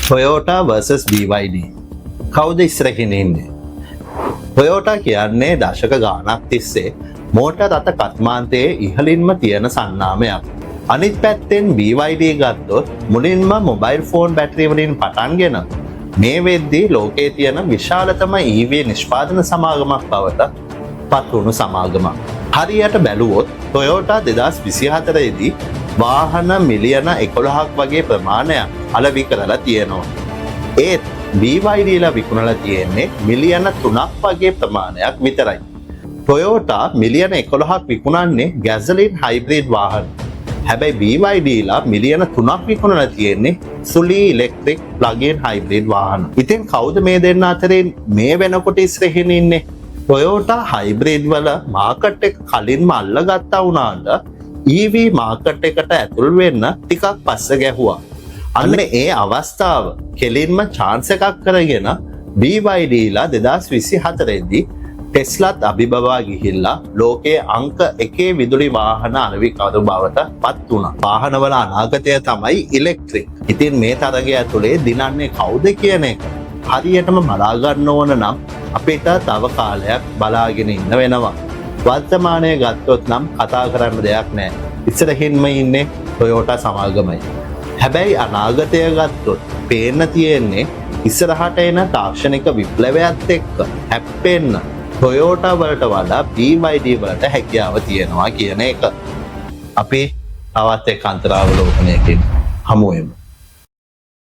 Toyota vs BYD. කවුද ඉස්සරහින් ඉන්නේ? Toyota කියන්නේ දශක ගාණක් තිස්සේ මෝටර් රථ කර්මාන්තයේ ඉහළින්ම තියෙන සන්නාමයක්. අනිත් පැත්තෙන් BYD ගත්තොත් මුලින්ම මොබයිල් ෆෝන් බැටරි වලින් පටන්ගෙන මේ වෙද්දී ලෝකයේ තියෙන විශාලතම EV නිෂ්පාදන සමාගමක් බවට පත් වුණු සමාගමක්. හරියට බැලුවොත් Toyota 2024 දී වාහන මිලියන 11ක් වගේ ප්‍රමාණයක් අලෙවි කරලා තියෙනවා. ඒත් BYD ලා විකුණලා තියෙන්නේ මිලියන 3ක් වගේ ප්‍රමාණයක් විතරයි. Toyota මිලියන 11ක් විකුණන්නේ ගැසොලින් හයිබ්‍රිඩ් වාහන. හැබැයි BYD ලා මිලියන 3ක් විකුණලා තියෙන්නේ fully electric plug-in hybrid වාහන. ඉතින් කවුද මේ දෙන්න අතරින් මේ වෙනකොට ඉස්සරහින් ඉන්නේ? Toyota hybrid වල මාකට් එක කලින්ම අල්ලගත්තා වුණාට EV මාකට් එකට ඇතුල් වෙන්න ටිකක් පස්ස ගැහුවා. අන්න ඒ අවස්ථාව කෙලින්ම chance එකක් කරගෙන BYD ලා 2024 දී ටෙස්ලාත් අභිබවා ගිහිල්ලා ලෝකයේ අංක 1 විදුලි වාහන අලෙවිකරු බවට පත් වුණා. වාහනවල අනාගතය තමයි ඉලෙක්ට්‍රික්. ඉතින් මේ තරගය ඇතුලේ දිනන්නේ කවුද කියන එක හරියටම බලා ගන්න ඕන නම් අපිට තව කාලයක් බලාගෙන ඉන්න වෙනවා. වර්තමානයේ ගත්තොත් නම් කතා කරන්න දෙයක් නැහැ. ඉස්සරහින්ම ඉන්නේ Toyota සමාගමයි. හැබැයි අනාගතය ගත්තොත් පේන්න තියෙන්නේ ඉස්සරහට එන තාක්ෂණික විප්ලවයත් එක්ක හැප්පෙන්න Toyota වලට වඩා BYD වලට හැකියාව තියෙනවා කියන එක. අපි තවත් එක් අන්තරාවලෝකනයකින් හමු වෙමු.